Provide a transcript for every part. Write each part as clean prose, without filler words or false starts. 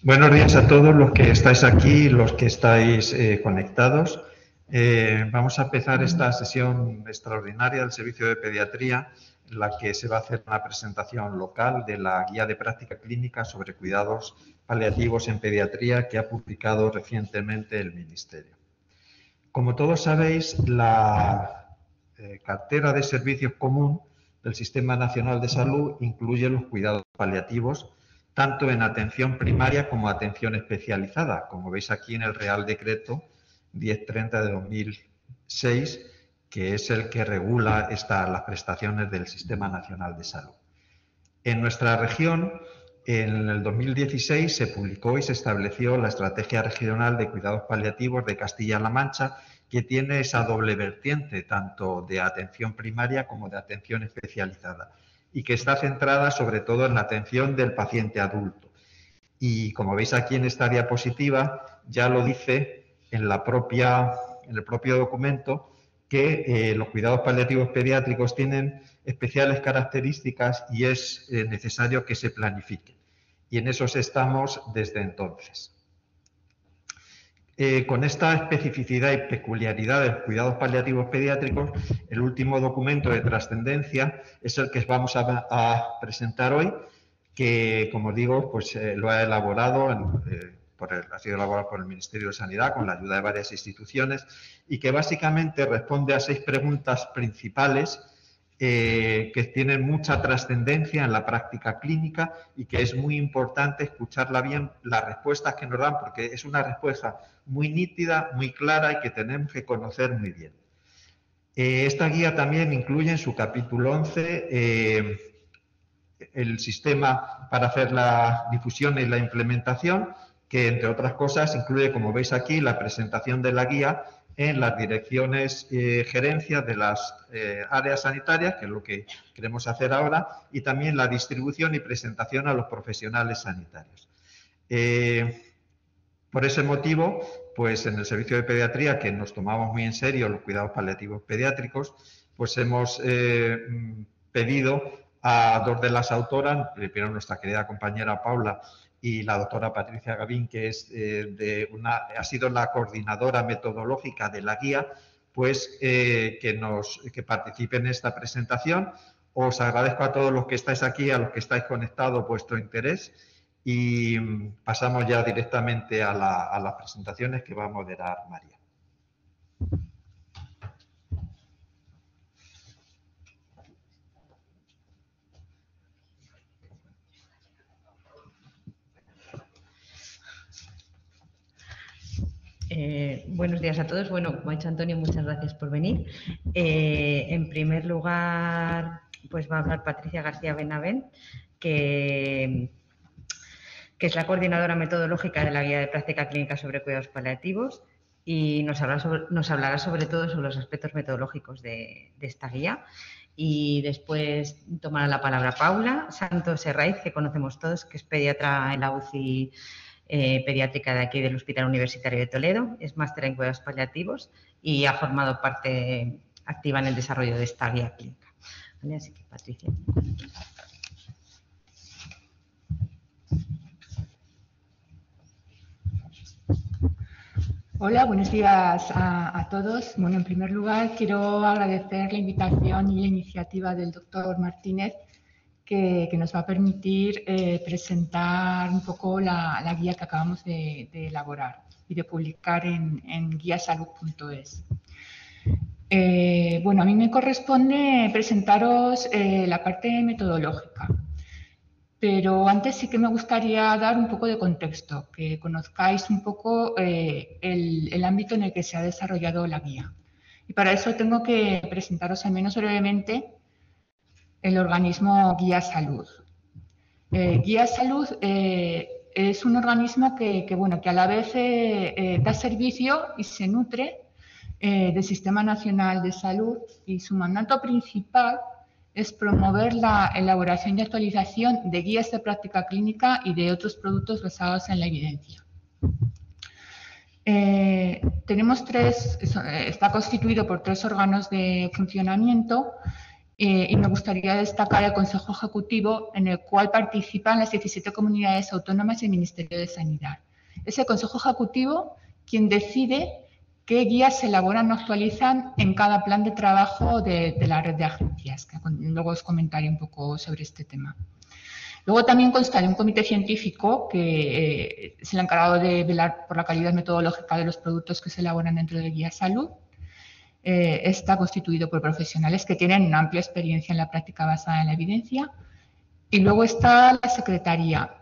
Buenos días a todos los que estáis aquí, los que estáis conectados. Vamos a empezar esta sesión extraordinaria del Servicio de Pediatría, en la que se va a hacer una presentación local de la Guía de Práctica Clínica sobre Cuidados Paliativos en Pediatría que ha publicado recientemente el Ministerio. Como todos sabéis, la cartera de servicios común del Sistema Nacional de Salud incluye los cuidados paliativos, tanto en atención primaria como atención especializada, como veis aquí en el Real Decreto 1030 de 2006, que es el que regula las prestaciones del Sistema Nacional de Salud. En nuestra región, en el 2016 se publicó y se estableció la Estrategia Regional de Cuidados Paliativos de Castilla-La Mancha, que tiene esa doble vertiente, tanto de atención primaria como de atención especializada, y que está centrada sobre todo en la atención del paciente adulto. Y como veis aquí en esta diapositiva, ya lo dice en el propio documento, que los cuidados paliativos pediátricos tienen especiales características y es necesario que se planifiquen. Y en esos estamos desde entonces. Con esta especificidad y peculiaridad de los cuidados paliativos pediátricos, el último documento de trascendencia es el que vamos a presentar hoy, que, como digo, pues lo ha elaborado, ha sido elaborado por el Ministerio de Sanidad con la ayuda de varias instituciones y que básicamente responde a 6 preguntas principales que tienen mucha trascendencia en la práctica clínica y que es muy importante escucharla bien, las respuestas que nos dan, porque es una respuesta muy nítida, muy clara y que tenemos que conocer muy bien. Esta guía también incluye en su capítulo 11 el sistema para hacer la difusión y la implementación, que entre otras cosas incluye, como veis aquí, la presentación de la guía en las direcciones gerencias de las áreas sanitarias, que es lo que queremos hacer ahora, y también la distribución y presentación a los profesionales sanitarios. Por ese motivo, pues en el servicio de pediatría, que nos tomamos muy en serio los cuidados paliativos pediátricos, pues hemos pedido a 2 de las autoras, primero nuestra querida compañera Paula y la doctora Patricia Gavín, que es ha sido la coordinadora metodológica de la guía, pues que participen en esta presentación. Os agradezco a todos los que estáis aquí, a los que estáis conectados, vuestro interés y pasamos ya directamente a las presentaciones que va a moderar María. Buenos días a todos. Bueno, como ha dicho Antonio, muchas gracias por venir. En primer lugar, pues va a hablar Patricia García Benavent, que es la coordinadora metodológica de la Guía de Práctica Clínica sobre Cuidados Paliativos y nos hablará sobre todo sobre los aspectos metodológicos de esta guía. Y después tomará la palabra Paula Santos Herraiz, que conocemos todos, que es pediatra en la UCI pediátrica de aquí del Hospital Universitario de Toledo, es máster en cuidados paliativos y ha formado parte activa en el desarrollo de esta guía clínica. ¿Vale? Así que, Patricia. Hola, buenos días a todos. Bueno, en primer lugar, quiero agradecer la invitación y la iniciativa del doctor Martínez, que nos va a permitir presentar un poco la guía que acabamos de elaborar y de publicar en guiasalud.es. Bueno, a mí me corresponde presentaros la parte metodológica, pero antes sí que me gustaría dar un poco de contexto, que conozcáis un poco el ámbito en el que se ha desarrollado la guía. Y para eso tengo que presentaros al menos brevemente el organismo Guía Salud. Guía Salud es un organismo que a la vez da servicio y se nutre del Sistema Nacional de Salud, y su mandato principal es promover la elaboración y actualización de guías de práctica clínica y de otros productos basados en la evidencia. Está constituido por 3 órganos de funcionamiento y me gustaría destacar el Consejo Ejecutivo, en el cual participan las 17 comunidades autónomas y el Ministerio de Sanidad. Es el Consejo Ejecutivo quien decide qué guías se elaboran o actualizan en cada plan de trabajo de la red de agencias, que luego os comentaré un poco sobre este tema. Luego también consta de un comité científico que es el encargado de velar por la calidad metodológica de los productos que se elaboran dentro de Guía Salud. Está constituido por profesionales que tienen una amplia experiencia en la práctica basada en la evidencia. Y luego está la Secretaría.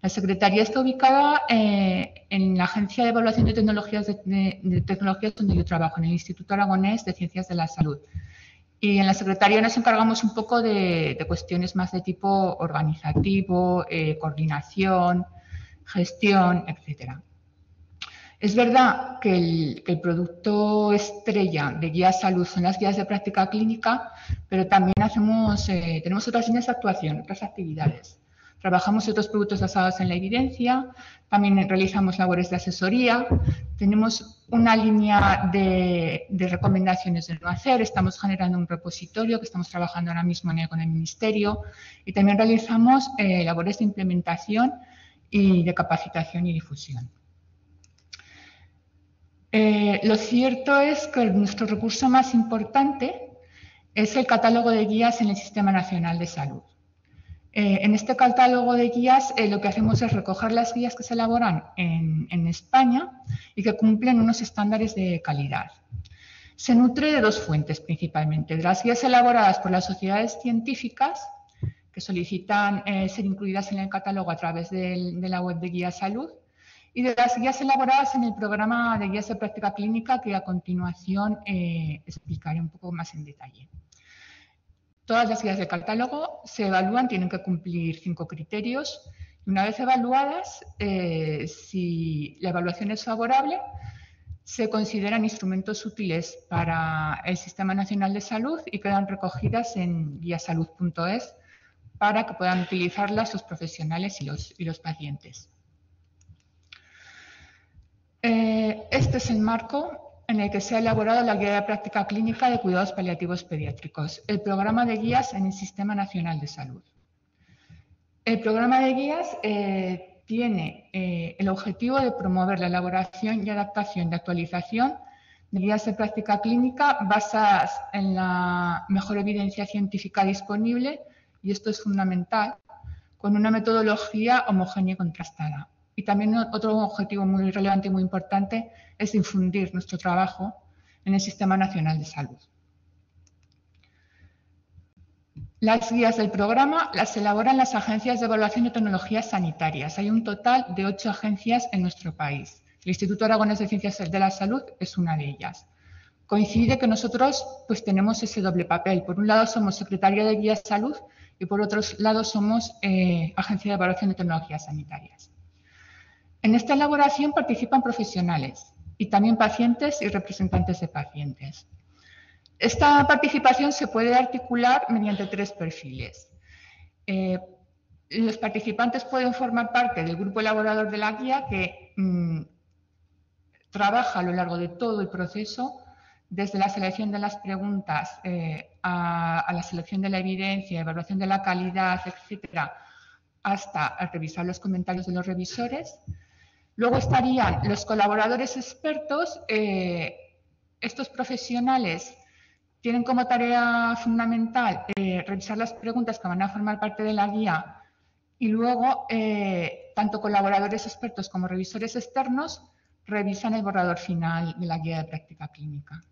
La Secretaría está ubicada en la Agencia de Evaluación de Tecnologías, tecnologías donde yo trabajo, en el Instituto Aragonés de Ciencias de la Salud. Y en la Secretaría nos encargamos un poco de cuestiones más de tipo organizativo, coordinación, gestión, etcétera. Es verdad que el producto estrella de Guía Salud son las guías de práctica clínica, pero también tenemos otras líneas de actuación, otras actividades. Trabajamos otros productos basados en la evidencia, también realizamos labores de asesoría, tenemos una línea de recomendaciones de no hacer, estamos generando un repositorio que estamos trabajando ahora mismo con el Ministerio y también realizamos labores de implementación y de capacitación y difusión. Lo cierto es que nuestro recurso más importante es el catálogo de guías en el Sistema Nacional de Salud. En este catálogo de guías lo que hacemos es recoger las guías que se elaboran en España y que cumplen unos estándares de calidad. Se nutre de dos fuentes principalmente, de las guías elaboradas por las sociedades científicas que solicitan ser incluidas en el catálogo a través de la web de Guía Salud y de las guías elaboradas en el programa de guías de práctica clínica que a continuación explicaré un poco más en detalle. Todas las guías del catálogo se evalúan, tienen que cumplir 5 criterios. Y una vez evaluadas, si la evaluación es favorable, se consideran instrumentos útiles para el Sistema Nacional de Salud y quedan recogidas en guiasalud.es para que puedan utilizarlas los profesionales y los pacientes. Este es el marco en el que se ha elaborado la Guía de Práctica Clínica de Cuidados Paliativos Pediátricos, el programa de guías en el Sistema Nacional de Salud. El programa de guías tiene el objetivo de promover la elaboración y adaptación de actualización de guías de práctica clínica basadas en la mejor evidencia científica disponible, y esto es fundamental, con una metodología homogénea y contrastada. Y también otro objetivo muy relevante y muy importante es difundir nuestro trabajo en el Sistema Nacional de Salud. Las guías del programa las elaboran las agencias de evaluación de tecnologías sanitarias. Hay un total de 8 agencias en nuestro país. El Instituto Aragonés de Ciencias de la Salud es una de ellas. Coincide que nosotros pues, tenemos ese doble papel. Por un lado somos Secretaría de Guía Salud y por otro lado somos Agencia de Evaluación de Tecnologías Sanitarias. En esta elaboración participan profesionales y también pacientes y representantes de pacientes. Esta participación se puede articular mediante 3 perfiles. Los participantes pueden formar parte del grupo elaborador de la guía que trabaja a lo largo de todo el proceso, desde la selección de las preguntas a la selección de la evidencia, evaluación de la calidad, etcétera, hasta revisar los comentarios de los revisores. Luego estarían los colaboradores expertos. Estos profesionales tienen como tarea fundamental revisar las preguntas que van a formar parte de la guía y luego tanto colaboradores expertos como revisores externos revisan el borrador final de la guía de práctica clínica.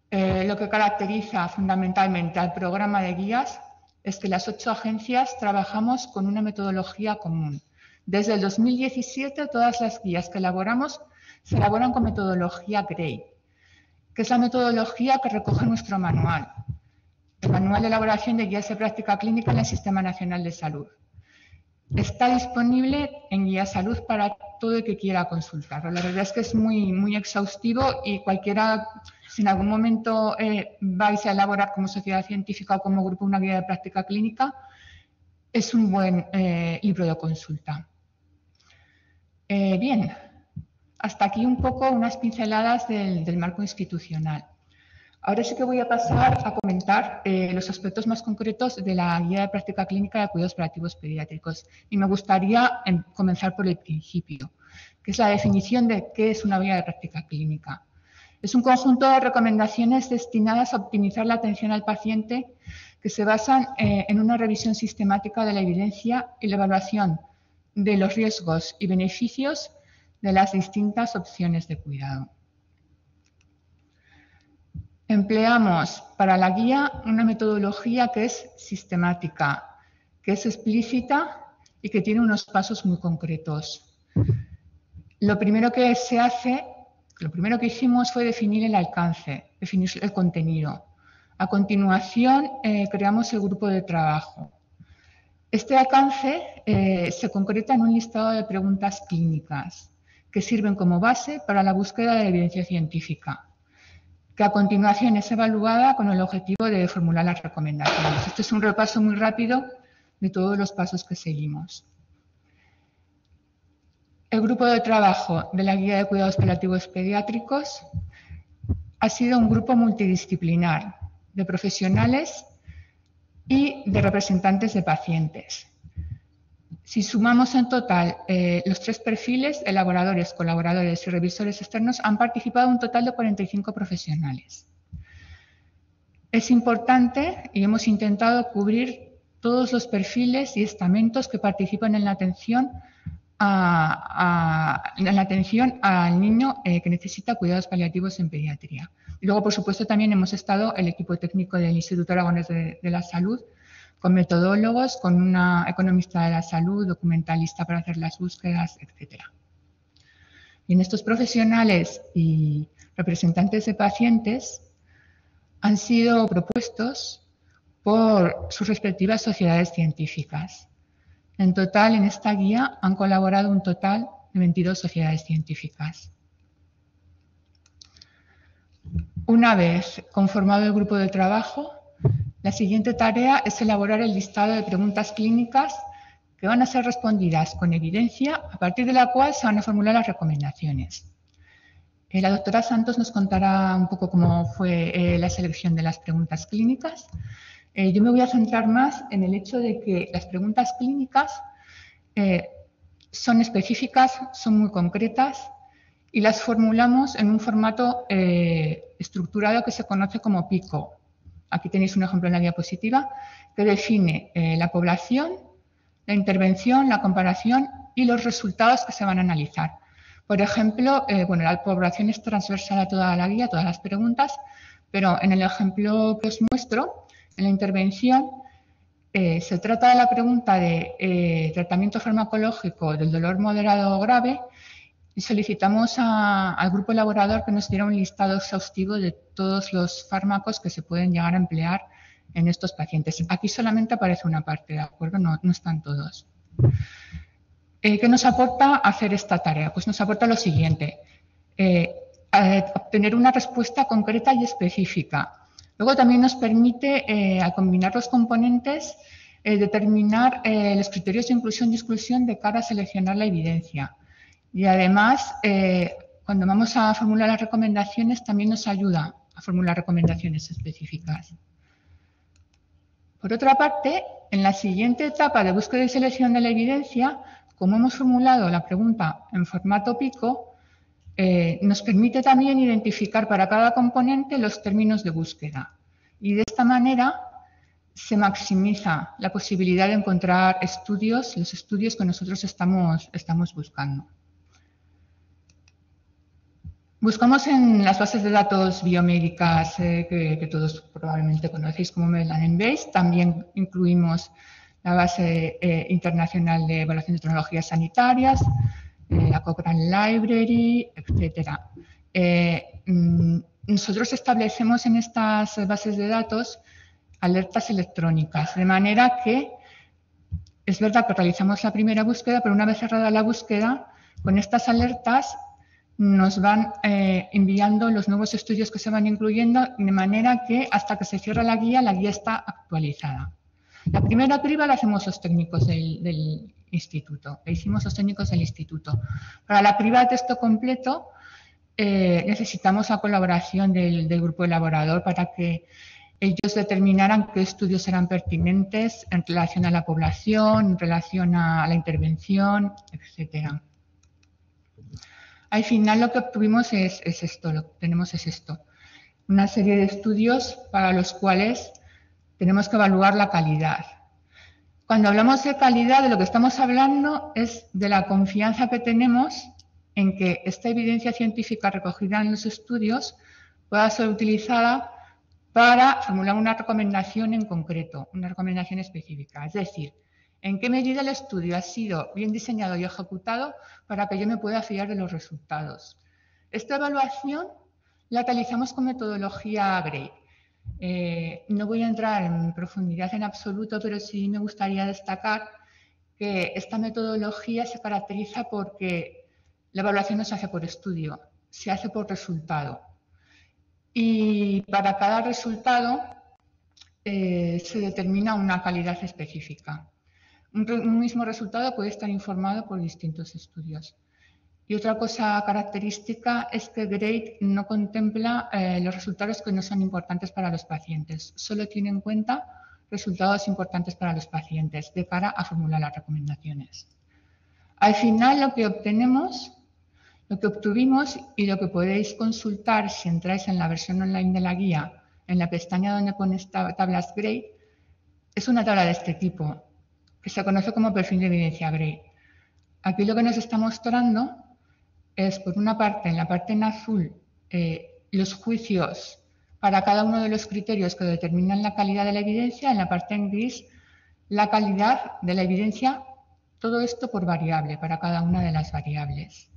Lo que caracteriza fundamentalmente al programa de guías es que las 8 agencias trabajamos con una metodología común. Desde el 2017, todas las guías que elaboramos se elaboran con metodología GREY, que es la metodología que recoge nuestro manual, el Manual de Elaboración de Guías de Práctica Clínica en el Sistema Nacional de Salud. Está disponible en Guía Salud para todo el que quiera consultarlo. La verdad es que es muy exhaustivo y cualquiera, si en algún momento vais a elaborar como sociedad científica o como grupo una guía de práctica clínica, es un buen libro de consulta. Bien, hasta aquí un poco unas pinceladas del marco institucional. Ahora sí que voy a pasar a comentar los aspectos más concretos de la guía de práctica clínica de cuidados paliativos pediátricos. Y me gustaría comenzar por el principio, que es la definición de qué es una guía de práctica clínica. Es un conjunto de recomendaciones destinadas a optimizar la atención al paciente que se basan en una revisión sistemática de la evidencia y la evaluación de los riesgos y beneficios de las distintas opciones de cuidado. Empleamos para la guía una metodología que es sistemática, que es explícita y que tiene unos pasos muy concretos. Lo primero que hicimos fue definir el alcance, definir el contenido. A continuación, creamos el grupo de trabajo. Este alcance se concreta en un listado de preguntas clínicas que sirven como base para la búsqueda de la evidencia científica, que a continuación es evaluada con el objetivo de formular las recomendaciones. Este es un repaso muy rápido de todos los pasos que seguimos. El grupo de trabajo de la Guía de Cuidados Paliativos Pediátricos ha sido un grupo multidisciplinar de profesionales y de representantes de pacientes. Si sumamos en total los 3 perfiles, elaboradores, colaboradores y revisores externos, han participado un total de 45 profesionales. Es importante y hemos intentado cubrir todos los perfiles y estamentos que participan en la atención al niño que necesita cuidados paliativos en pediatría. Y luego, por supuesto, también hemos estado el equipo técnico del Instituto Aragonés de la Salud, con metodólogos, con una economista de la salud, documentalista para hacer las búsquedas, etc. Y en estos profesionales y representantes de pacientes han sido propuestos por sus respectivas sociedades científicas. En total, en esta guía han colaborado un total de 22 sociedades científicas. Una vez conformado el grupo de trabajo, la siguiente tarea es elaborar el listado de preguntas clínicas que van a ser respondidas con evidencia, a partir de la cual se van a formular las recomendaciones. La doctora Santos nos contará un poco cómo fue la selección de las preguntas clínicas. Yo me voy a centrar más en el hecho de que las preguntas clínicas son específicas, son muy concretas y las formulamos en un formato estructurado que se conoce como PICO. Aquí tenéis un ejemplo en la diapositiva que define la población, la intervención, la comparación y los resultados que se van a analizar. Por ejemplo, la población es transversal a toda la guía, a todas las preguntas, pero en el ejemplo que os muestro, en la intervención, se trata de la pregunta de tratamiento farmacológico del dolor moderado o grave y solicitamos al grupo elaborador que nos diera un listado exhaustivo de todos los fármacos que se pueden llegar a emplear en estos pacientes. Aquí solamente aparece una parte, ¿de acuerdo? No están todos. ¿Qué nos aporta hacer esta tarea? Pues nos aporta lo siguiente, obtener una respuesta concreta y específica. Luego también nos permite, al combinar los componentes, determinar los criterios de inclusión y exclusión de cara a seleccionar la evidencia. Y además, cuando vamos a formular las recomendaciones, también nos ayuda a formular recomendaciones específicas. Por otra parte, en la siguiente etapa de búsqueda y selección de la evidencia, como hemos formulado la pregunta en formato PICO, nos permite también identificar para cada componente los términos de búsqueda. Y de esta manera se maximiza la posibilidad de encontrar los estudios que nosotros estamos buscando. Buscamos en las bases de datos biomédicas que todos probablemente conocéis como Medline-Base. También incluimos la base internacional de evaluación de tecnologías sanitarias, la Cochrane Library, etc. Nosotros establecemos en estas bases de datos alertas electrónicas, de manera que es verdad que realizamos la primera búsqueda, pero una vez cerrada la búsqueda, con estas alertas nos van enviando los nuevos estudios que se van incluyendo, de manera que hasta que se cierra la guía está actualizada. La primera criba la hacemos los técnicos del instituto, la hicimos los técnicos del instituto. Para la criba de texto completo necesitamos la colaboración del grupo elaborador para que ellos determinaran qué estudios eran pertinentes en relación a la población, en relación a la intervención, etcétera. Al final lo que obtuvimos es esto, lo que tenemos es esto. Una serie de estudios para los cuales tenemos que evaluar la calidad. Cuando hablamos de calidad, de lo que estamos hablando es de la confianza que tenemos en que esta evidencia científica recogida en los estudios pueda ser utilizada para formular una recomendación en concreto, una recomendación específica. Es decir, en qué medida el estudio ha sido bien diseñado y ejecutado para que yo me pueda fiar de los resultados. Esta evaluación la realizamos con metodología GRADE. No voy a entrar en profundidad en absoluto, pero sí me gustaría destacar que esta metodología se caracteriza porque la evaluación no se hace por estudio, se hace por resultado. Y para cada resultado se determina una calidad específica. Un mismo resultado puede estar informado por distintos estudios. Y otra cosa característica es que GRADE no contempla los resultados que no son importantes para los pacientes. Solo tiene en cuenta resultados importantes para los pacientes de cara a formular las recomendaciones. Al final lo que obtuvimos y lo que podéis consultar si entráis en la versión online de la guía, en la pestaña donde pone tablas GRADE, es una tabla de este tipo, que se conoce como perfil de evidencia GRADE. Aquí lo que nos está mostrando es, por una parte, en la parte en azul, los juicios para cada uno de los criterios que determinan la calidad de la evidencia, en la parte en gris, la calidad de la evidencia, todo esto por variable, para cada una de las variables.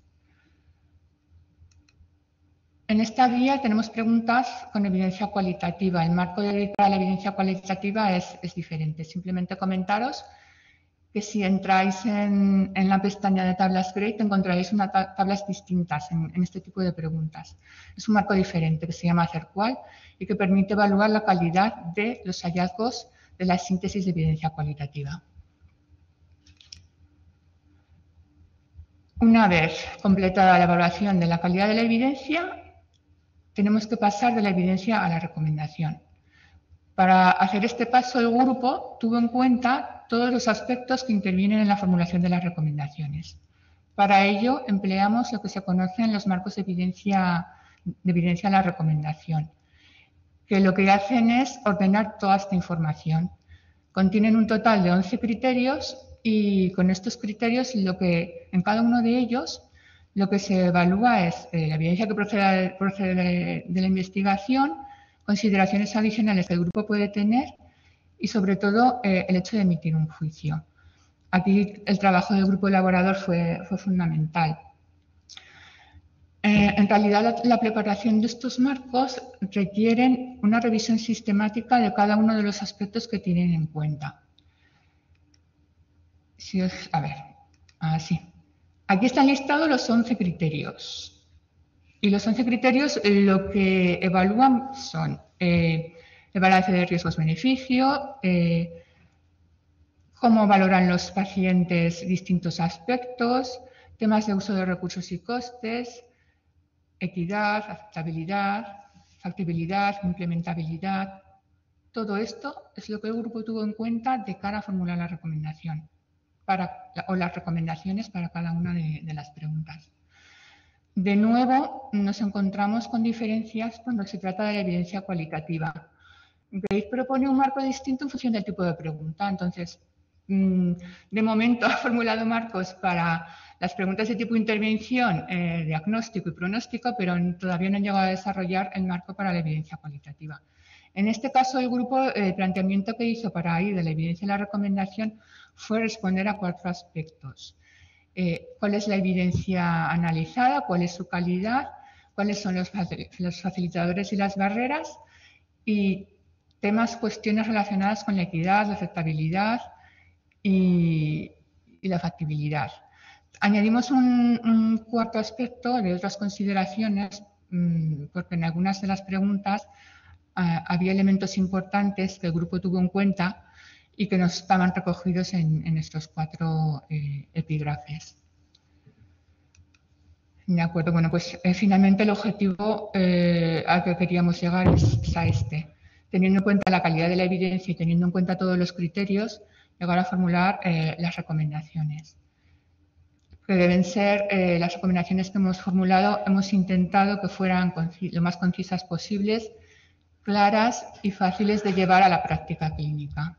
En esta guía tenemos preguntas con evidencia cualitativa. El marco de GRADE para la evidencia cualitativa es diferente. Simplemente comentaros que si entráis en la pestaña de tablas GRADE encontraréis tablas distintas en este tipo de preguntas. Es un marco diferente que se llama CERQUAL y que permite evaluar la calidad de los hallazgos de la síntesis de evidencia cualitativa. Una vez completada la evaluación de la calidad de la evidencia, tenemos que pasar de la evidencia a la recomendación. Para hacer este paso, el grupo tuvo en cuenta todos los aspectos que intervienen en la formulación de las recomendaciones. Para ello, empleamos lo que se conocen los marcos de evidencia a la recomendación, que lo que hacen es ordenar toda esta información. Contienen un total de 11 criterios y con estos criterios, en cada uno de ellos, lo que se evalúa es la evidencia que procede de la investigación, consideraciones adicionales que el grupo puede tener y, sobre todo, el hecho de emitir un juicio. Aquí el trabajo del grupo elaborador fue fundamental. En realidad, la preparación de estos marcos requieren una revisión sistemática de cada uno de los aspectos que tienen en cuenta. Aquí están listados los 11 criterios. Y los 11 criterios lo que evalúan son el balance de riesgos-beneficio, cómo valoran los pacientes distintos aspectos, temas de uso de recursos y costes, equidad, aceptabilidad, factibilidad, implementabilidad. Todo esto es lo que el grupo tuvo en cuenta de cara a formular la recomendación o las recomendaciones para cada una de las preguntas. De nuevo, nos encontramos con diferencias cuando se trata de la evidencia cualitativa. GRADE propone un marco distinto en función del tipo de pregunta. Entonces, de momento ha formulado marcos para las preguntas de tipo intervención, diagnóstico y pronóstico, pero todavía no han llegado a desarrollar el marco para la evidencia cualitativa. En este caso, el grupo, el planteamiento que hizo para ir de la evidencia a la recomendación fue responder a 4 aspectos. ¿Cuál es la evidencia analizada? ¿Cuál es su calidad? ¿Cuáles son los facilitadores y las barreras? Y cuestiones relacionadas con la equidad, la aceptabilidad y la factibilidad. Añadimos un cuarto aspecto de otras consideraciones, porque en algunas de las preguntas había elementos importantes que el grupo tuvo en cuenta y que no estaban recogidos en estos 4 epígrafes. De acuerdo, bueno, pues finalmente el objetivo al que queríamos llegar es a este. Teniendo en cuenta la calidad de la evidencia y teniendo en cuenta todos los criterios, llegar a formular las recomendaciones. Que deben ser las recomendaciones que hemos formulado, hemos intentado que fueran lo más concisas posibles, claras y fáciles de llevar a la práctica clínica.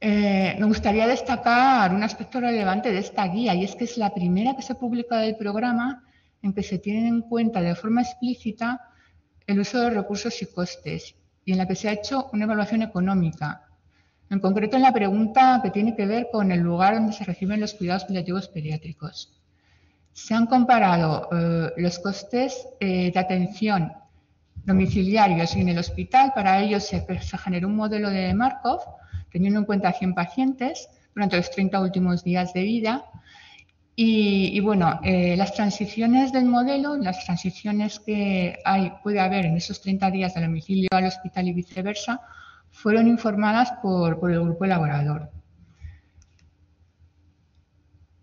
Me gustaría destacar un aspecto relevante de esta guía y es que es la primera que se publica del programa en que se tiene en cuenta de forma explícita el uso de recursos y costes y en la que se ha hecho una evaluación económica, en concreto en la pregunta que tiene que ver con el lugar donde se reciben los cuidados paliativos pediátricos. Se han comparado los costes de atención domiciliarios y en el hospital. Para ello se generó un modelo de Markov teniendo en cuenta 100 pacientes durante los 30 últimos días de vida. Y bueno, las transiciones del modelo, las transiciones que puede haber en esos 30 días del domicilio al hospital y viceversa, fueron informadas por el grupo elaborador.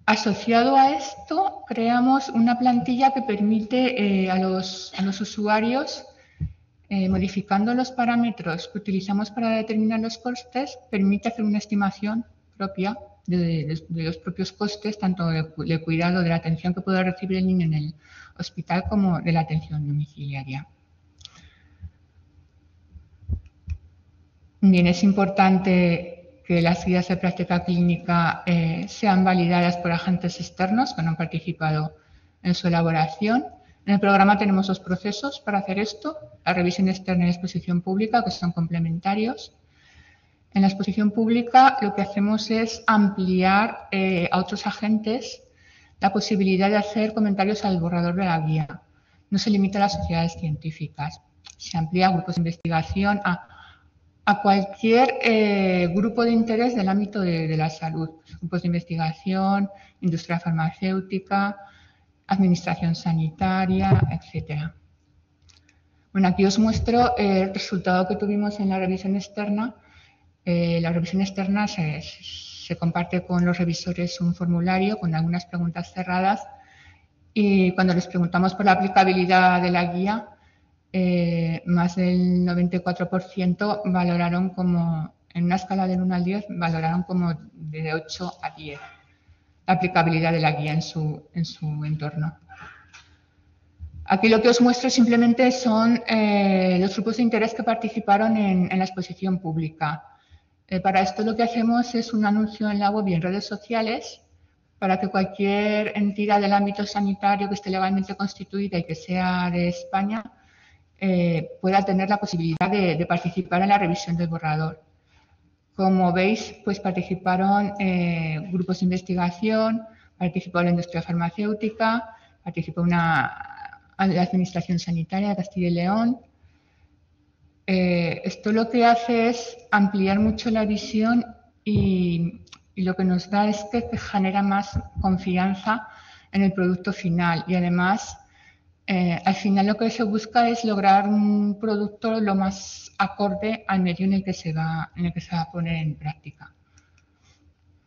Asociado a esto, creamos una plantilla que permite a los usuarios, modificando los parámetros que utilizamos para determinar los costes, permite hacer una estimación propia de los propios costes, tanto de cuidado, de la atención que puede recibir el niño en el hospital, como de la atención domiciliaria. Bien, es importante que las guías de práctica clínica sean validadas por agentes externos que no han participado en su elaboración. En el programa tenemos dos procesos para hacer esto, la revisión externa y la exposición pública, que son complementarios. En la exposición pública lo que hacemos es ampliar a otros agentes la posibilidad de hacer comentarios al borrador de la guía. No se limita a las sociedades científicas, se amplía a grupos de investigación, a cualquier grupo de interés del ámbito de la salud, grupos de investigación, industria farmacéutica, administración sanitaria, etcétera. Bueno, aquí os muestro el resultado que tuvimos en la revisión externa. La revisión externa se comparte con los revisores un formulario con algunas preguntas cerradas y cuando les preguntamos por la aplicabilidad de la guía, más del 94% valoraron como, en una escala del 1 al 10, valoraron como de 8 a 10 la aplicabilidad de la guía en su entorno. Aquí lo que os muestro simplemente son los grupos de interés que participaron en la exposición pública. Para esto lo que hacemos es un anuncio en la web y en redes sociales para que cualquier entidad del ámbito sanitario que esté legalmente constituida y que sea de España pueda tener la posibilidad de participar en la revisión del borrador. Como veis, pues participaron grupos de investigación, participó la industria farmacéutica, participó la Administración Sanitaria de Castilla y León. Esto lo que hace es ampliar mucho la visión y lo que nos da es que genera más confianza en el producto final y además al final lo que se busca es lograr un producto lo más acorde al medio en el que se va a poner en práctica.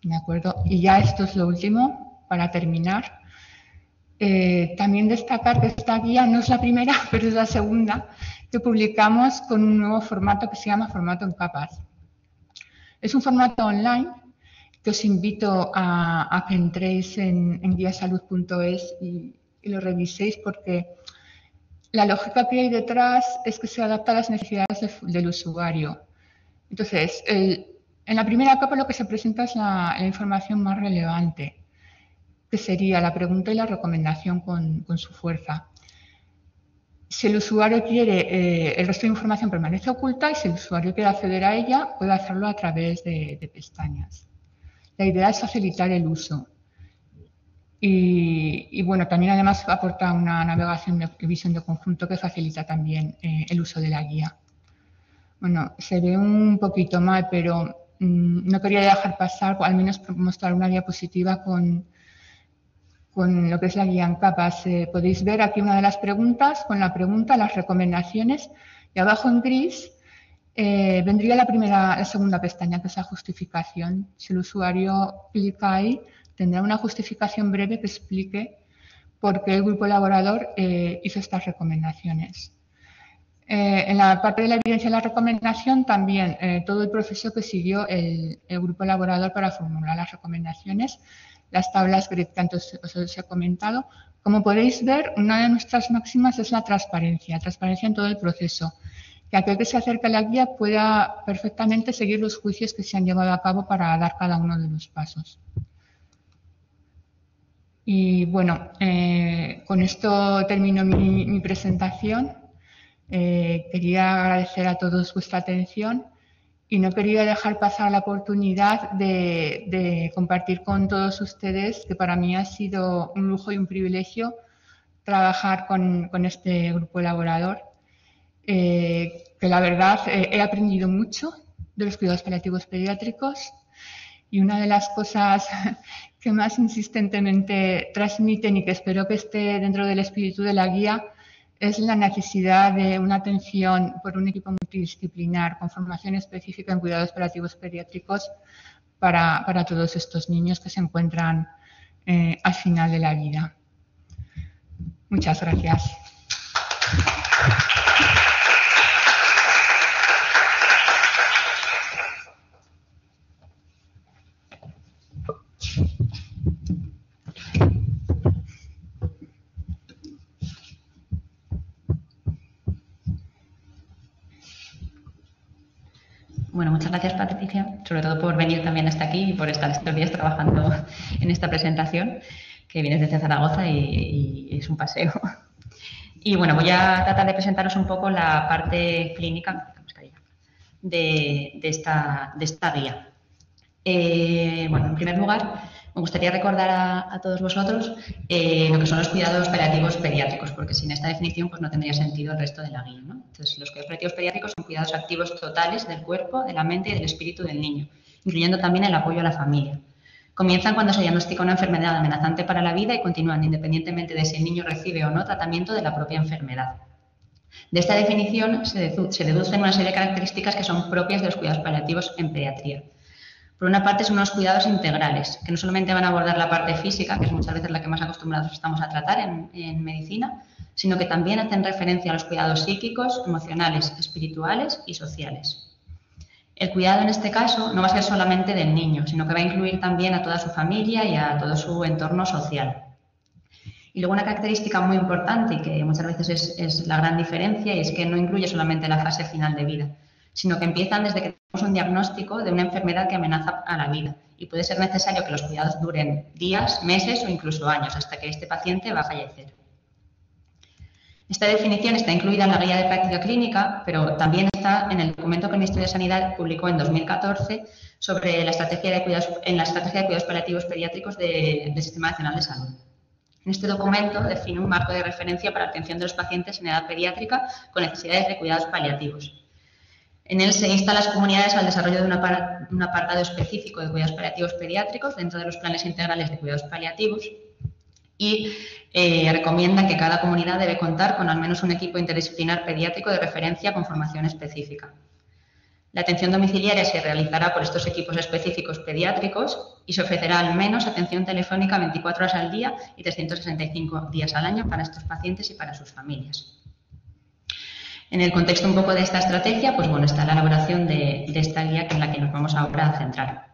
¿De acuerdo? Y ya esto es lo último para terminar. También destacar que esta guía no es la primera, pero es la segunda que publicamos con un nuevo formato que se llama formato en capas. Es un formato online que os invito a que entréis en guiasalud.es y lo reviséis porque la lógica que hay detrás es que se adapta a las necesidades del usuario. Entonces, en la primera capa lo que se presenta es la información más relevante, que sería la pregunta y la recomendación con su fuerza. Si el usuario quiere, el resto de información permanece oculta y si el usuario quiere acceder a ella, puede hacerlo a través de pestañas. La idea es facilitar el uso. Y bueno, también además aporta una navegación de visión de conjunto que facilita también el uso de la guía. Bueno, se ve un poquito mal, pero no quería dejar pasar, o al menos mostrar una diapositiva con lo que es la guía en capas. Podéis ver aquí una de las preguntas, con la pregunta, las recomendaciones, y abajo en gris vendría la segunda pestaña, que es la justificación. Si el usuario clica ahí, tendrá una justificación breve que explique por qué el grupo elaborador hizo estas recomendaciones. En la parte de la evidencia de la recomendación también todo el proceso que siguió el grupo elaborador para formular las recomendaciones, las tablas que antes os he comentado. Como podéis ver, una de nuestras máximas es la transparencia en todo el proceso, que aquel que se acerque a la guía pueda perfectamente seguir los juicios que se han llevado a cabo para dar cada uno de los pasos. Y bueno, con esto termino mi presentación. Quería agradecer a todos vuestra atención y no quería dejar pasar la oportunidad de compartir con todos ustedes que para mí ha sido un lujo y un privilegio trabajar con este grupo elaborador, que la verdad he aprendido mucho de los cuidados paliativos pediátricos y una de las cosas que más insistentemente transmiten y que espero que esté dentro del espíritu de la guía es la necesidad de una atención por un equipo multidisciplinar con formación específica en cuidados paliativos pediátricos para todos estos niños que se encuentran al final de la vida. Muchas gracias. Bueno, muchas gracias, Patricia, sobre todo por venir también hasta aquí y por estar estos días trabajando en esta presentación, que vienes desde Zaragoza y es un paseo. Y bueno, voy a tratar de presentaros un poco la parte clínica de esta guía. Bueno, en primer lugar, me gustaría recordar a todos vosotros lo que son los cuidados paliativos pediátricos, porque sin esta definición pues no tendría sentido el resto de la guía, ¿no? Entonces, los cuidados paliativos pediátricos son cuidados activos totales del cuerpo, de la mente y del espíritu del niño, incluyendo también el apoyo a la familia. Comienzan cuando se diagnostica una enfermedad amenazante para la vida y continúan independientemente de si el niño recibe o no tratamiento de la propia enfermedad. De esta definición se deducen una serie de características que son propias de los cuidados paliativos en pediatría. Por una parte, son unos cuidados integrales, que no solamente van a abordar la parte física, que es muchas veces la que más acostumbrados estamos a tratar en medicina, sino que también hacen referencia a los cuidados psíquicos, emocionales, espirituales y sociales. El cuidado en este caso no va a ser solamente del niño, sino que va a incluir también a toda su familia y a todo su entorno social. Y luego una característica muy importante y que muchas veces es la gran diferencia, y es que no incluye solamente la fase final de vida, sino que empiezan desde que tenemos un diagnóstico de una enfermedad que amenaza a la vida y puede ser necesario que los cuidados duren días, meses o incluso años hasta que este paciente va a fallecer. Esta definición está incluida en la guía de práctica clínica, pero también está en el documento que el Ministerio de Sanidad publicó en 2014 sobre la estrategia de cuidados paliativos pediátricos del Sistema Nacional de Salud. En este documento define un marco de referencia para la atención de los pacientes en edad pediátrica con necesidades de cuidados paliativos. En él se insta a las comunidades al desarrollo de un apartado específico de cuidados paliativos pediátricos dentro de los planes integrales de cuidados paliativos y recomienda que cada comunidad debe contar con al menos un equipo interdisciplinar pediátrico de referencia con formación específica. La atención domiciliaria se realizará por estos equipos específicos pediátricos y se ofrecerá al menos atención telefónica 24 horas al día y 365 días al año para estos pacientes y para sus familias. En el contexto un poco de esta estrategia, pues bueno, está la elaboración de esta guía en la que nos vamos ahora a centrar.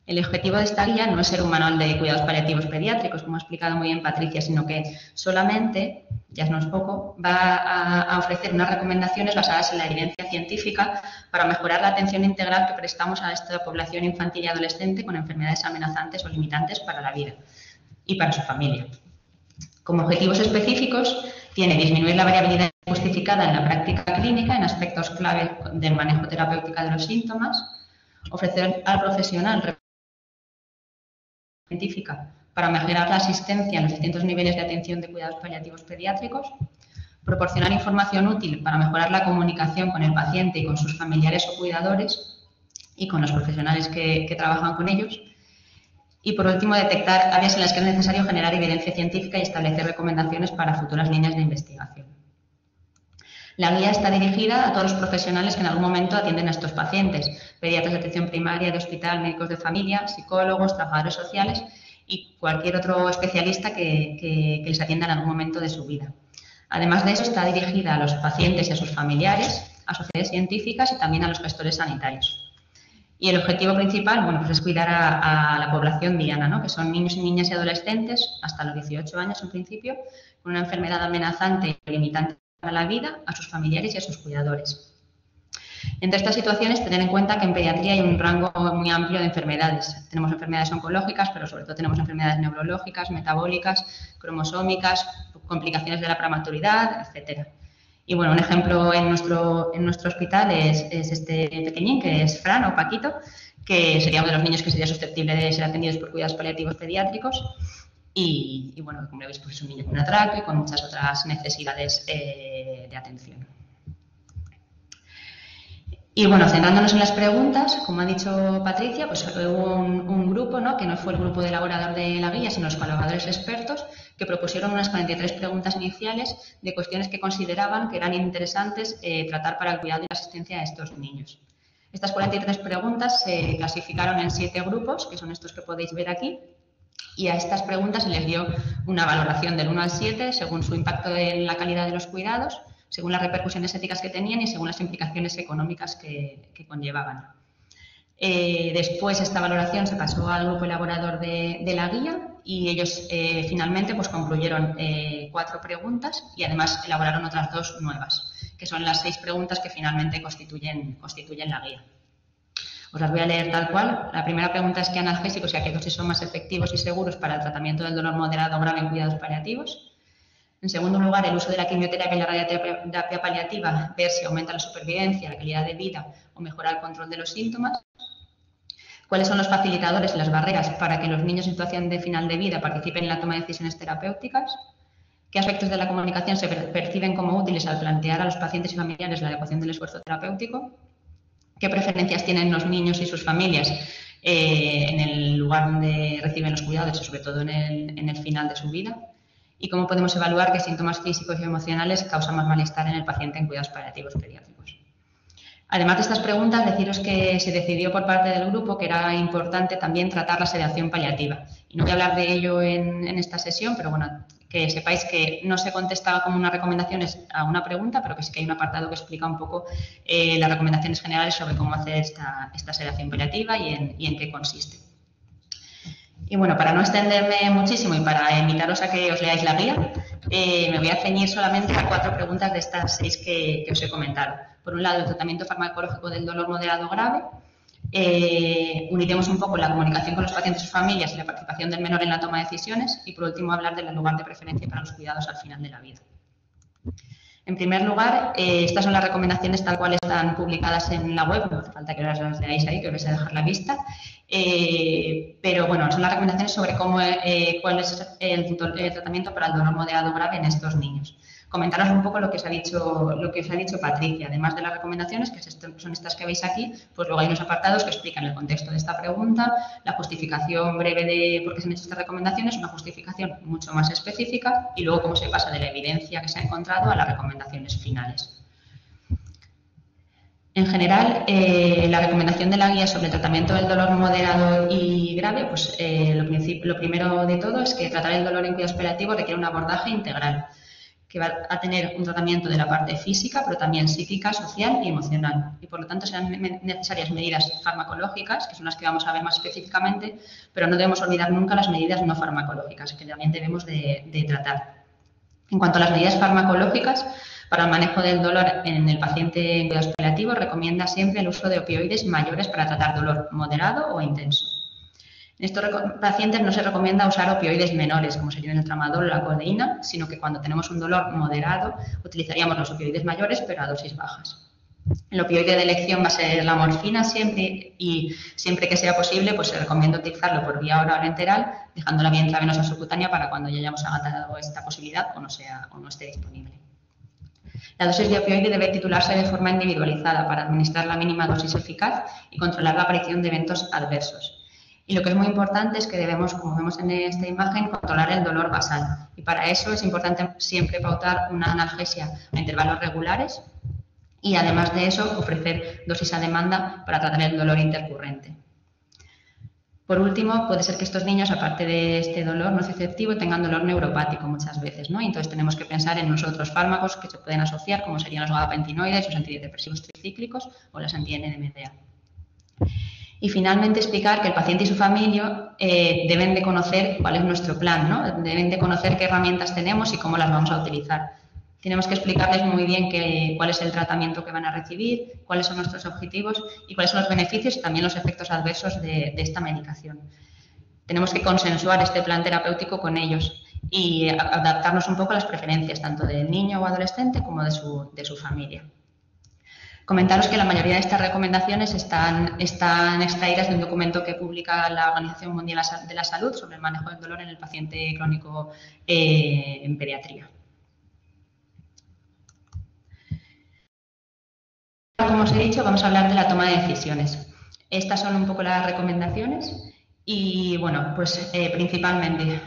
El objetivo de esta guía no es ser un manual de cuidados paliativos pediátricos, como ha explicado muy bien Patricia, sino que solamente, ya no es poco, va a ofrecer unas recomendaciones basadas en la evidencia científica para mejorar la atención integral que prestamos a esta población infantil y adolescente con enfermedades amenazantes o limitantes para la vida y para su familia. Como objetivos específicos, tiene disminuir la variabilidad justificada en la práctica clínica en aspectos clave del manejo terapéutico de los síntomas, ofrecer al profesional científica para mejorar la asistencia en los distintos niveles de atención de cuidados paliativos pediátricos, proporcionar información útil para mejorar la comunicación con el paciente y con sus familiares o cuidadores y con los profesionales que trabajan con ellos, y por último detectar áreas en las que es necesario generar evidencia científica y establecer recomendaciones para futuras líneas de investigación. La guía está dirigida a todos los profesionales que en algún momento atienden a estos pacientes, pediatras de atención primaria, de hospital, médicos de familia, psicólogos, trabajadores sociales y cualquier otro especialista que les atienda en algún momento de su vida. Además de eso, está dirigida a los pacientes y a sus familiares, a sociedades científicas y también a los gestores sanitarios. Y el objetivo principal, bueno, pues es cuidar a la población diana, ¿no? Que son niños y niñas y adolescentes hasta los 18 años en principio, con una enfermedad amenazante y limitante para la vida, a sus familiares y a sus cuidadores. Entre estas situaciones, tener en cuenta que en pediatría hay un rango muy amplio de enfermedades. Tenemos enfermedades oncológicas, pero sobre todo tenemos enfermedades neurológicas, metabólicas, cromosómicas, complicaciones de la prematuridad, etcétera. Y bueno, un ejemplo en nuestro hospital es este pequeñín, que es Fran o Paquito, que sería uno de los niños que sería susceptible de ser atendidos por cuidados paliativos pediátricos. Y bueno, como veis, pues es un niño con atraco y con muchas otras necesidades de atención. Y bueno, centrándonos en las preguntas, como ha dicho Patricia, pues hubo un grupo, ¿no?, que no fue el grupo de elaborador de la guía, sino los colaboradores expertos, que propusieron unas 43 preguntas iniciales de cuestiones que consideraban que eran interesantes tratar para el cuidado y la asistencia a estos niños. Estas 43 preguntas se clasificaron en 7 grupos, que son estos que podéis ver aquí, y a estas preguntas se les dio una valoración del 1 al 7 según su impacto en la calidad de los cuidados, según las repercusiones éticas que tenían y según las implicaciones económicas que conllevaban. Después esta valoración se pasó al grupo elaborador de la guía y ellos finalmente pues concluyeron 4 preguntas y además elaboraron otras 2 nuevas, que son las 6 preguntas que finalmente constituyen la guía. Os las voy a leer tal cual. La primera pregunta es ¿qué analgésicos y a qué dosis son más efectivos y seguros para el tratamiento del dolor moderado o grave en cuidados paliativos? En segundo lugar, el uso de la quimioterapia y la radioterapia paliativa, ver si aumenta la supervivencia, la calidad de vida o mejora el control de los síntomas. ¿Cuáles son los facilitadores y las barreras para que los niños en situación de final de vida participen en la toma de decisiones terapéuticas? ¿Qué aspectos de la comunicación se perciben como útiles al plantear a los pacientes y familiares la adecuación del esfuerzo terapéutico? ¿Qué preferencias tienen los niños y sus familias en el lugar donde reciben los cuidados y sobre todo en el final de su vida? ¿Y cómo podemos evaluar qué síntomas físicos y emocionales causan más malestar en el paciente en cuidados paliativos pediátricos? Además de estas preguntas, deciros que se decidió por parte del grupo que era importante también tratar la sedación paliativa. Y no voy a hablar de ello en esta sesión, pero bueno, que sepáis que no se contesta como unas recomendaciones a una pregunta, pero que sí que hay un apartado que explica un poco las recomendaciones generales sobre cómo hacer esta sedación paliativa y en qué consiste. Y bueno, para no extenderme muchísimo y para invitaros a que os leáis la guía, me voy a ceñir solamente a 4 preguntas de estas 6 que os he comentado. Por un lado, el tratamiento farmacológico del dolor moderado o grave. Uniremos un poco la comunicación con los pacientes y sus familias y la participación del menor en la toma de decisiones. Y por último, hablar del lugar de preferencia para los cuidados al final de la vida. En primer lugar, estas son las recomendaciones tal cual están publicadas en la web, no hace falta que las leáis ahí, que os vais a dejar la vista, pero bueno, son las recomendaciones sobre cuál es el tratamiento para el dolor moderado o grave en estos niños. Comentaros un poco lo que os ha dicho Patricia. Además de las recomendaciones, que son estas que veis aquí, pues luego hay unos apartados que explican el contexto de esta pregunta, la justificación breve de por qué se han hecho estas recomendaciones, una justificación mucho más específica y luego cómo se pasa de la evidencia que se ha encontrado a las recomendaciones finales. En general, la recomendación de la guía sobre el tratamiento del dolor moderado y grave, pues lo primero de todo es que tratar el dolor en cuidados paliativos requiere un abordaje integral, que va a tener un tratamiento de la parte física, pero también psíquica, social y emocional. Y por lo tanto serán necesarias medidas farmacológicas, que son las que vamos a ver más específicamente, pero no debemos olvidar nunca las medidas no farmacológicas, que también debemos de tratar. En cuanto a las medidas farmacológicas, para el manejo del dolor en el paciente en cuidados paliativos, recomienda siempre el uso de opioides mayores para tratar dolor moderado o intenso. En estos pacientes no se recomienda usar opioides menores, como serían el tramadol o la codeína, sino que cuando tenemos un dolor moderado utilizaríamos los opioides mayores, pero a dosis bajas. El opioide de elección va a ser la morfina siempre y siempre que sea posible, pues se recomienda utilizarlo por vía oral o enteral, dejando la vía intravenosa subcutánea para cuando ya hayamos agotado esta posibilidad o no esté disponible. La dosis de opioide debe titularse de forma individualizada para administrar la mínima dosis eficaz y controlar la aparición de eventos adversos. Y lo que es muy importante es que debemos, como vemos en esta imagen, controlar el dolor basal. Y para eso es importante siempre pautar una analgesia a intervalos regulares y además de eso ofrecer dosis a demanda para tratar el dolor intercurrente. Por último, puede ser que estos niños, aparte de este dolor nociceptivo, tengan dolor neuropático muchas veces, ¿no? Y entonces tenemos que pensar en los otros fármacos que se pueden asociar, como serían los gabapentinoides, los antidepresivos tricíclicos o las anti-NMDA. Y finalmente explicar que el paciente y su familia deben de conocer cuál es nuestro plan, ¿no? Deben de conocer qué herramientas tenemos y cómo las vamos a utilizar. Tenemos que explicarles muy bien cuál es el tratamiento que van a recibir, cuáles son nuestros objetivos y cuáles son los beneficios y también los efectos adversos de esta medicación. Tenemos que consensuar este plan terapéutico con ellos y adaptarnos un poco a las preferencias tanto del niño o adolescente como de su familia. Comentaros que la mayoría de estas recomendaciones están extraídas de un documento que publica la Organización Mundial de la Salud sobre el manejo del dolor en el paciente crónico en pediatría. Como os he dicho, vamos a hablar de la toma de decisiones. Estas son un poco las recomendaciones y, bueno, pues principalmente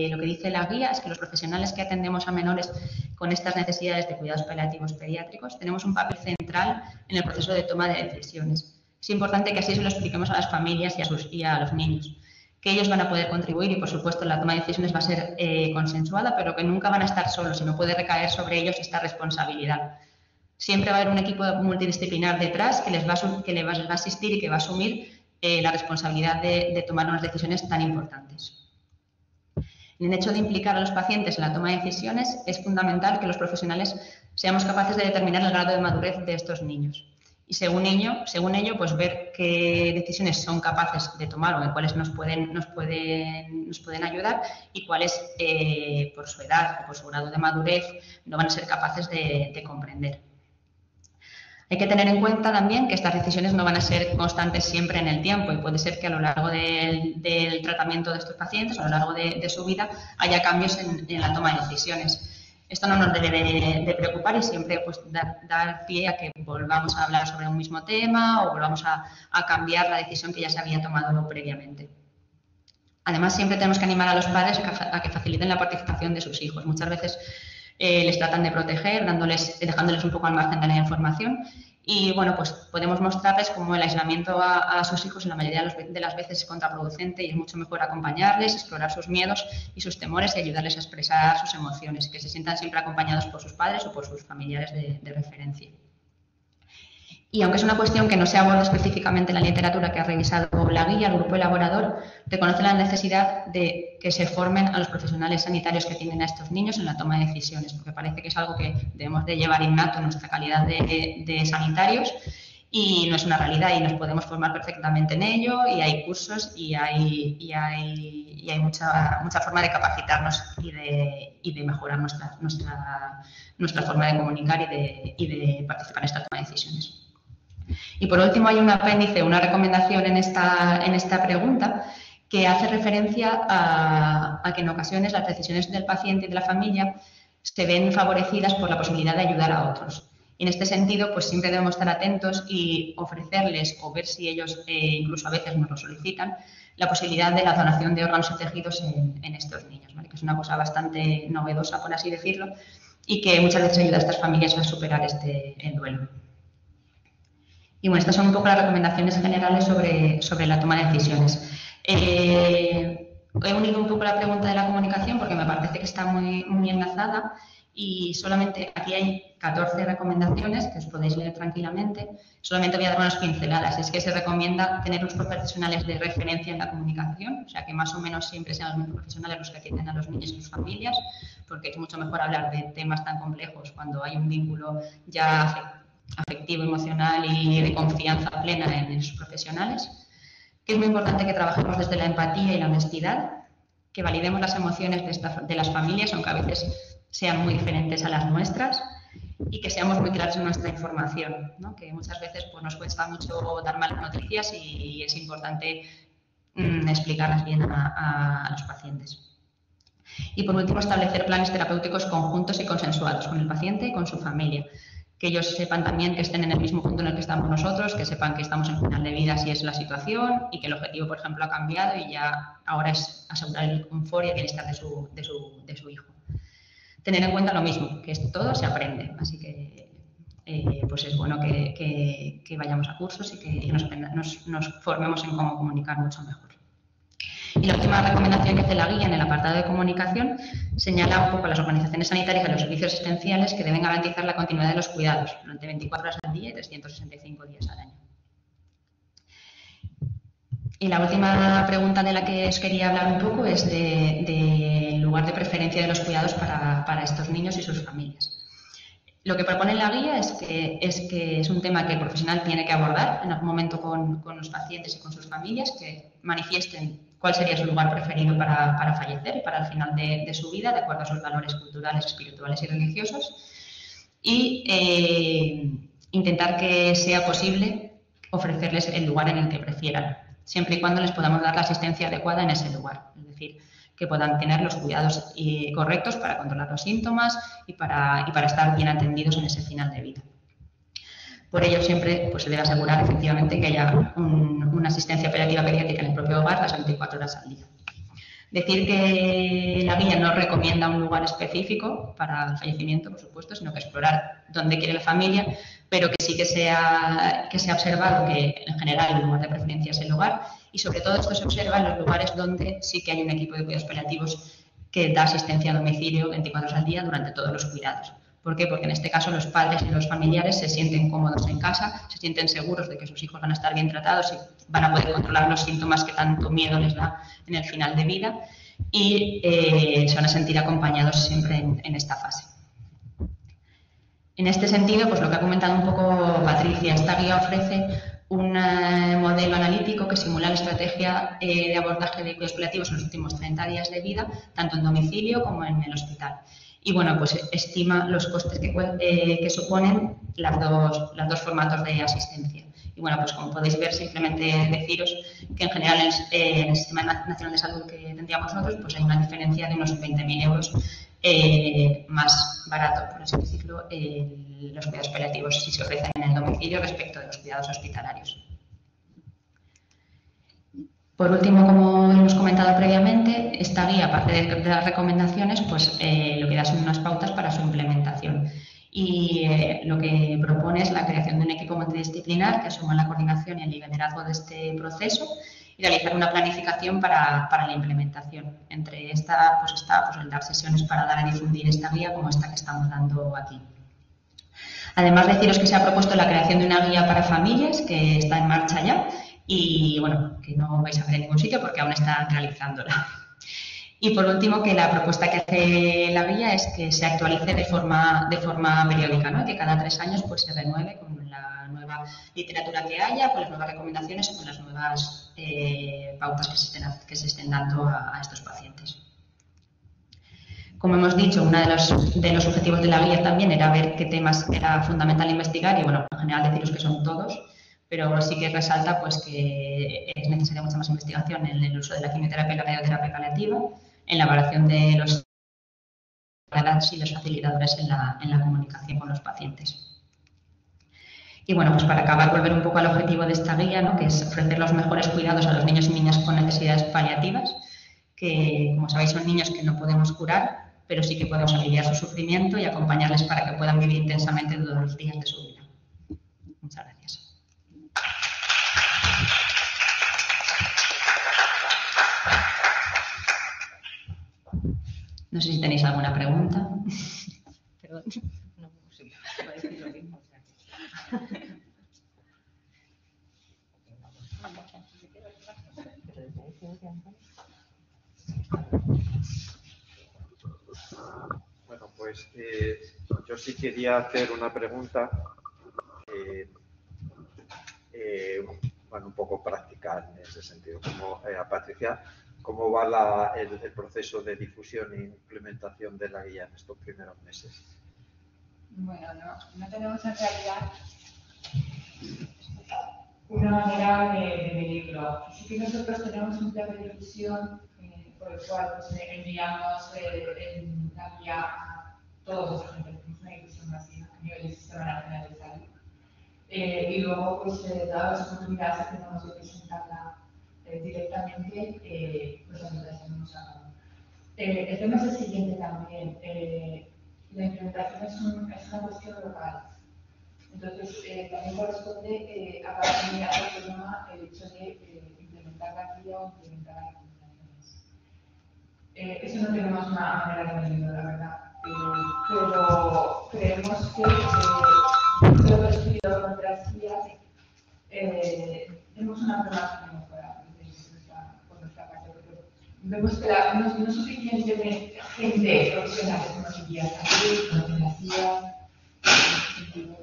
lo que dice la guía es que los profesionales que atendemos a menores con estas necesidades de cuidados paliativos pediátricos tenemos un papel central en el proceso de toma de decisiones. Es importante que así se lo expliquemos a las familias y a los niños, que ellos van a poder contribuir y, por supuesto, la toma de decisiones va a ser consensuada, pero que nunca van a estar solos y no puede recaer sobre ellos esta responsabilidad. Siempre va a haber un equipo multidisciplinar detrás que les va a asistir y que va a asumir la responsabilidad de tomar unas decisiones tan importantes. En el hecho de implicar a los pacientes en la toma de decisiones es fundamental que los profesionales seamos capaces de determinar el grado de madurez de estos niños. Y según ello, pues ver qué decisiones son capaces de tomar o en cuáles nos pueden ayudar y cuáles por su edad o por su grado de madurez no van a ser capaces de comprender. Hay que tener en cuenta también que estas decisiones no van a ser constantes siempre en el tiempo y puede ser que a lo largo del tratamiento de estos pacientes, a lo largo de su vida, haya cambios en la toma de decisiones. Esto no nos debe de preocupar y siempre pues, dar pie a que volvamos a hablar sobre un mismo tema o volvamos a cambiar la decisión que ya se había tomado previamente. Además, siempre tenemos que animar a los padres a que faciliten la participación de sus hijos. Muchas veces les tratan de proteger, dejándoles un poco al margen de la información y, bueno, pues podemos mostrarles cómo el aislamiento a sus hijos en la mayoría de las veces es contraproducente y es mucho mejor acompañarles, explorar sus miedos y sus temores y ayudarles a expresar sus emociones, que se sientan siempre acompañados por sus padres o por sus familiares de referencia. Y aunque es una cuestión que no se aborda específicamente en la literatura que ha revisado la guía, el grupo elaborador reconoce la necesidad de que se formen a los profesionales sanitarios que tienen a estos niños en la toma de decisiones, porque parece que es algo que debemos de llevar innato en nuestra calidad de sanitarios y no es una realidad y nos podemos formar perfectamente en ello y hay cursos y hay mucha forma de capacitarnos y de mejorar nuestra forma de comunicar y de participar en esta toma de decisiones. Y por último hay un apéndice, una recomendación en esta pregunta que hace referencia a que en ocasiones las decisiones del paciente y de la familia se ven favorecidas por la posibilidad de ayudar a otros. Y en este sentido, pues siempre debemos estar atentos y ofrecerles o ver si ellos incluso a veces nos lo solicitan, la posibilidad de la donación de órganos y tejidos en estos niños, ¿vale? Que es una cosa bastante novedosa, por así decirlo, y que muchas veces ayuda a estas familias a superar el duelo. Y bueno, estas son un poco las recomendaciones generales sobre la toma de decisiones. He unido un poco la pregunta de la comunicación porque me parece que está muy enlazada y solamente aquí hay 14 recomendaciones que os podéis leer tranquilamente. Solamente voy a dar unas pinceladas. Es que se recomienda tener unos profesionales de referencia en la comunicación, o sea que más o menos siempre sean los mismos profesionales los que atienden a los niños y sus familias, porque es mucho mejor hablar de temas tan complejos cuando hay un vínculo ya afectivo, emocional y de confianza plena en esos profesionales, que es muy importante que trabajemos desde la empatía y la honestidad, que validemos las emociones de las familias, aunque a veces sean muy diferentes a las nuestras, y que seamos muy claros en nuestra información, ¿no? Que muchas veces pues, nos cuesta mucho dar malas noticias y es importante explicarlas bien a los pacientes. Y por último, establecer planes terapéuticos conjuntos y consensuados con el paciente y con su familia. Que ellos sepan también que estén en el mismo punto en el que estamos nosotros, que sepan que estamos en final de vida si es la situación y que el objetivo, por ejemplo, ha cambiado y ya ahora es asegurar el confort y el bienestar de su hijo. Tener en cuenta lo mismo, que todo se aprende, así que pues es bueno que vayamos a cursos y que nos formemos en cómo comunicar mucho mejor. Y la última recomendación que hace la guía en el apartado de comunicación señala un poco a las organizaciones sanitarias y a los servicios asistenciales que deben garantizar la continuidad de los cuidados durante 24 horas al día y 365 días al año. Y la última pregunta de la que os quería hablar un poco es del lugar de preferencia de los cuidados para estos niños y sus familias. Lo que propone la guía es que es un tema que el profesional tiene que abordar en algún momento con los pacientes y con sus familias, que manifiesten cuál sería su lugar preferido para fallecer y para el final de su vida, de acuerdo a sus valores culturales, espirituales y religiosos, y intentar que sea posible ofrecerles el lugar en el que prefieran, siempre y cuando les podamos dar la asistencia adecuada en ese lugar, es decir, que puedan tener los cuidados correctos para controlar los síntomas y para estar bien atendidos en ese final de vida. Por ello, siempre pues, se debe asegurar efectivamente que haya una asistencia paliativa pediátrica en el propio hogar las 24 horas al día. Decir que la guía no recomienda un lugar específico para el fallecimiento, por supuesto, sino que explorar dónde quiere la familia, pero que sí que se ha observado que en general el lugar de preferencia es el hogar y sobre todo esto se observa en los lugares donde sí que hay un equipo de cuidados paliativos que da asistencia a domicilio 24 horas al día durante todos los cuidados. ¿Por qué? Porque en este caso los padres y los familiares se sienten cómodos en casa, se sienten seguros de que sus hijos van a estar bien tratados y van a poder controlar los síntomas que tanto miedo les da en el final de vida y se van a sentir acompañados siempre en esta fase. En este sentido, pues lo que ha comentado un poco Patricia, esta guía ofrece un modelo analítico que simula la estrategia de abordaje de cuidados paliativos en los últimos 30 días de vida, tanto en domicilio como en el hospital. Y bueno, pues estima los costes que suponen los dos formatos de asistencia. Y bueno, pues como podéis ver, simplemente deciros que en general en el Sistema Nacional de Salud que tendríamos nosotros, pues hay una diferencia de unos 20.000 euros más barato, por así decirlo, los cuidados paliativos si se ofrecen en el domicilio respecto de los cuidados hospitalarios. Por último, como hemos comentado previamente, esta guía, aparte de las recomendaciones, pues lo que da son unas pautas para su implementación. Y lo que propone es la creación de un equipo multidisciplinar que asuma la coordinación y el liderazgo de este proceso y realizar una planificación para la implementación. Entre esta, pues está el dar sesiones para dar a difundir esta guía como esta que estamos dando aquí. Además, deciros que se ha propuesto la creación de una guía para familias que está en marcha ya y, bueno, que no vais a ver en ningún sitio porque aún están realizándola. Y, por último, que la propuesta que hace la guía es que se actualice de forma periódica, ¿no? Que cada 3 años pues, se renueve con la nueva literatura que haya, con las nuevas recomendaciones o con las nuevas pautas que se estén dando a estos pacientes. Como hemos dicho, uno de los objetivos de la guía también era ver qué temas era fundamental investigar y, bueno, en general deciros que son todos, pero sí que resalta pues, que es necesaria mucha más investigación en el uso de la quimioterapia y la radioterapia paliativa, en la evaluación de los y los facilitadores en la comunicación con los pacientes. Y bueno, pues para acabar, volver un poco al objetivo de esta guía, ¿no? Que es ofrecer los mejores cuidados a los niños y niñas con necesidades paliativas, que como sabéis son niños que no podemos curar, pero sí que podemos aliviar su sufrimiento y acompañarles para que puedan vivir intensamente todos los días de su vida. Muchas gracias. No sé si tenéis alguna pregunta. Perdón. No, sí, voy a decir lo mismo. Bueno, pues yo sí quería hacer una pregunta, bueno, un poco práctica en ese sentido. Como a Patricia, ¿cómo va el proceso de difusión e implementación de la guía en estos primeros meses? Bueno, no tenemos en realidad una manera de medirlo. Sí que nosotros tenemos un plan de difusión por el cual pues, enviamos la guía a todos los agentes. Tenemos una difusión masiva a nivel del Sistema Nacional de Salud. Y luego, pues, dadas las oportunidades que tenemos de presentarla directamente, pues las hacemos a cabo. El tema es el siguiente también. La implementación es una cuestión local. Entonces, también corresponde a cada comunidad autónoma el hecho de implementar la guía o implementar recomendaciones. Eso no tenemos una manera de medirlo, la verdad, pero creemos que dentro del estudio con otras guías tenemos una prueba de mejora por nuestra parte. Vemos que no es suficiente gente profesional que conocen guías aquí, conocen las guías, en ese sentido.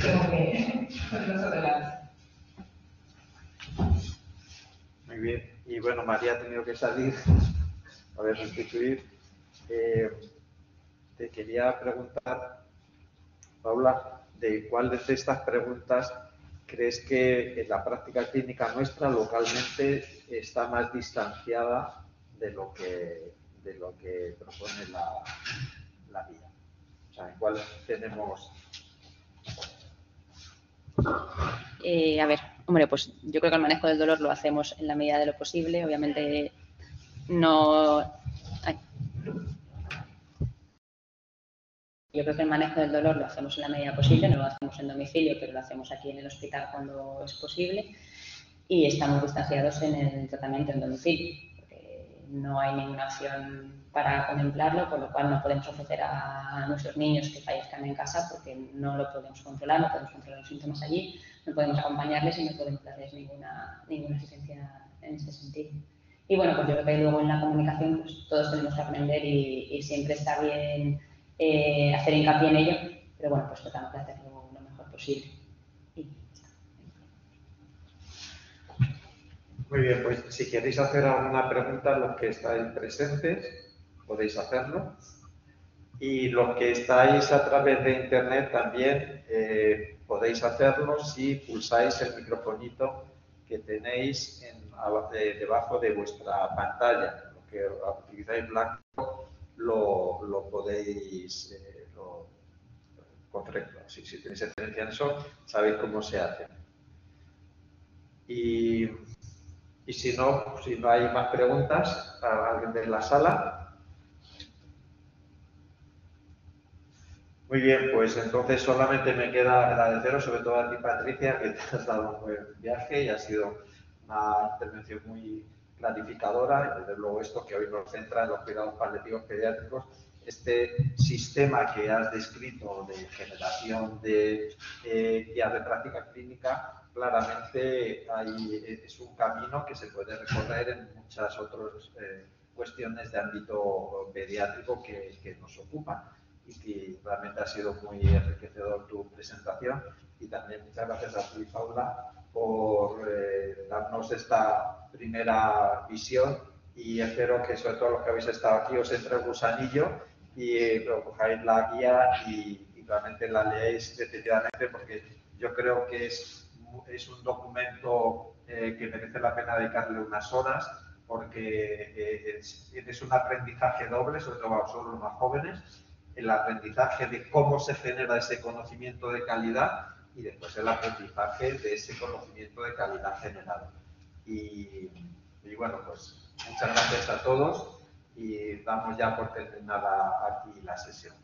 Tengo que ponernos adelante. Muy bien. Y bueno, María ha tenido que salir, a ver, sustituir. Te quería preguntar, Paula, de cuál de estas preguntas crees que en la práctica clínica nuestra localmente está más distanciada de lo que propone la guía. O sea, ¿en cuál tenemos? A ver, hombre, pues yo creo que el manejo del dolor lo hacemos en la medida de lo posible. Obviamente no... Yo creo que el manejo del dolor lo hacemos en la medida posible, no lo hacemos en domicilio, pero lo hacemos aquí en el hospital cuando es posible. Y estamos distanciados en el tratamiento en domicilio, porque no hay ninguna opción para contemplarlo, por lo cual no podemos ofrecer a nuestros niños que fallezcan en casa porque no lo podemos controlar, no podemos controlar los síntomas allí, no podemos acompañarles y no podemos darles ninguna asistencia en este sentido. Y bueno, pues yo creo que luego en la comunicación pues todos tenemos que aprender y siempre está bien hacer hincapié en ello, pero bueno, pues tratamos de hacerlo lo mejor posible. Muy bien, pues si queréis hacer alguna pregunta, los que estáis presentes, podéis hacerlo. Y los que estáis a través de internet también podéis hacerlo si pulsáis el microfonito que tenéis debajo de vuestra pantalla. Lo que utilizáis blanco lo podéis correcto. Si tenéis experiencia en eso, sabéis cómo se hace. Y si no hay más preguntas, ¿a alguien de la sala? Muy bien, pues entonces solamente me queda agradeceros, sobre todo a ti, Patricia, que te has dado un buen viaje y ha sido una intervención muy clarificadora. Y desde luego esto que hoy nos centra en los cuidados paliativos pediátricos, este sistema que has descrito de generación de guías de práctica clínica, claramente es un camino que se puede recorrer en muchas otras cuestiones de ámbito pediátrico que nos ocupan. Y que realmente ha sido muy enriquecedor tu presentación. Y también muchas gracias a ti, Paula, por darnos esta primera visión, y espero que sobre todo los que habéis estado aquí os entre el gusanillo y cojáis la guía y realmente la leéis detenidamente, porque yo creo que es un documento que merece la pena dedicarle unas horas, porque es un aprendizaje doble, sobre todo para vosotros los más jóvenes, el aprendizaje de cómo se genera ese conocimiento de calidad y después el aprendizaje de ese conocimiento de calidad generado. Y bueno, pues muchas gracias a todos y damos ya por terminada aquí la sesión.